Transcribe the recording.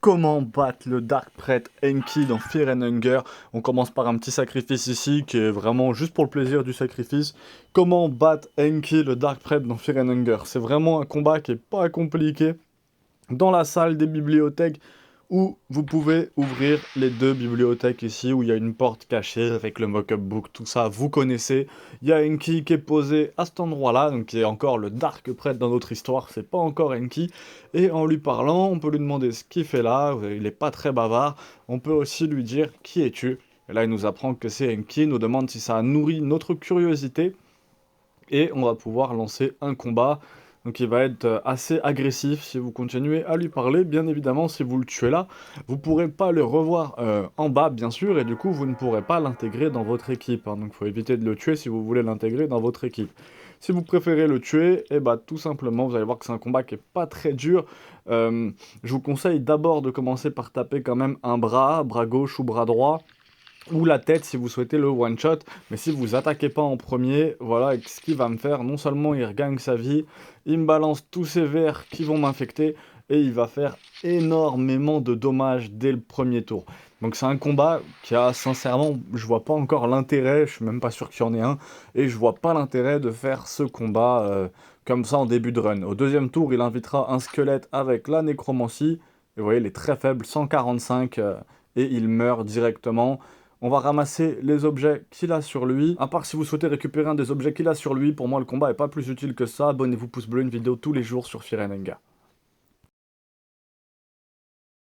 Comment battre le Dark Prêtre Enki dans Fear and Hunger? On commence par un petit sacrifice ici qui est vraiment juste pour le plaisir du sacrifice. Comment battre Enki le Dark Prêtre dans Fear and Hunger? C'est vraiment un combat qui est pas compliqué. Dans la salle des bibliothèques où vous pouvez ouvrir les deux bibliothèques ici où il y a une porte cachée avec le mock-up book, tout ça vous connaissez. Il y a Enki qui est posé à cet endroit-là, donc qui est encore le Dark Prêtre dans notre histoire, c'est pas encore Enki. Et en lui parlant, on peut lui demander ce qu'il fait là, il est pas très bavard. On peut aussi lui dire qui es-tu? Et là il nous apprend que c'est Enki, nous demande si ça nourrit notre curiosité. Et on va pouvoir lancer un combat. Donc il va être assez agressif si vous continuez à lui parler. Bien évidemment, si vous le tuez là, vous ne pourrez pas le revoir en bas, bien sûr, et du coup, vous ne pourrez pas l'intégrer dans votre équipe. Hein. Donc il faut éviter de le tuer si vous voulez l'intégrer dans votre équipe. Si vous préférez le tuer, et bah tout simplement, vous allez voir que c'est un combat qui est pas très dur. Je vous conseille d'abord de commencer par taper quand même un bras gauche ou bras droit, ou la tête si vous souhaitez le one shot, mais si vous attaquez pas en premier, voilà ce qu'il va me faire. Non seulement il regagne sa vie, il me balance tous ces vers qui vont m'infecter, et il va faire énormément de dommages dès le premier tour. Donc c'est un combat qui a sincèrement, je vois pas encore l'intérêt, je suis même pas sûr qu'il y en ait un, et je vois pas l'intérêt de faire ce combat comme ça en début de run. Au deuxième tour, il invitera un squelette avec la nécromancie, et vous voyez il est très faible, 145, et il meurt directement. On va ramasser les objets qu'il a sur lui. À part si vous souhaitez récupérer un des objets qu'il a sur lui, pour moi le combat est pas plus utile que ça. Abonnez-vous, pouce bleu, une vidéo tous les jours sur Fear and Hunger.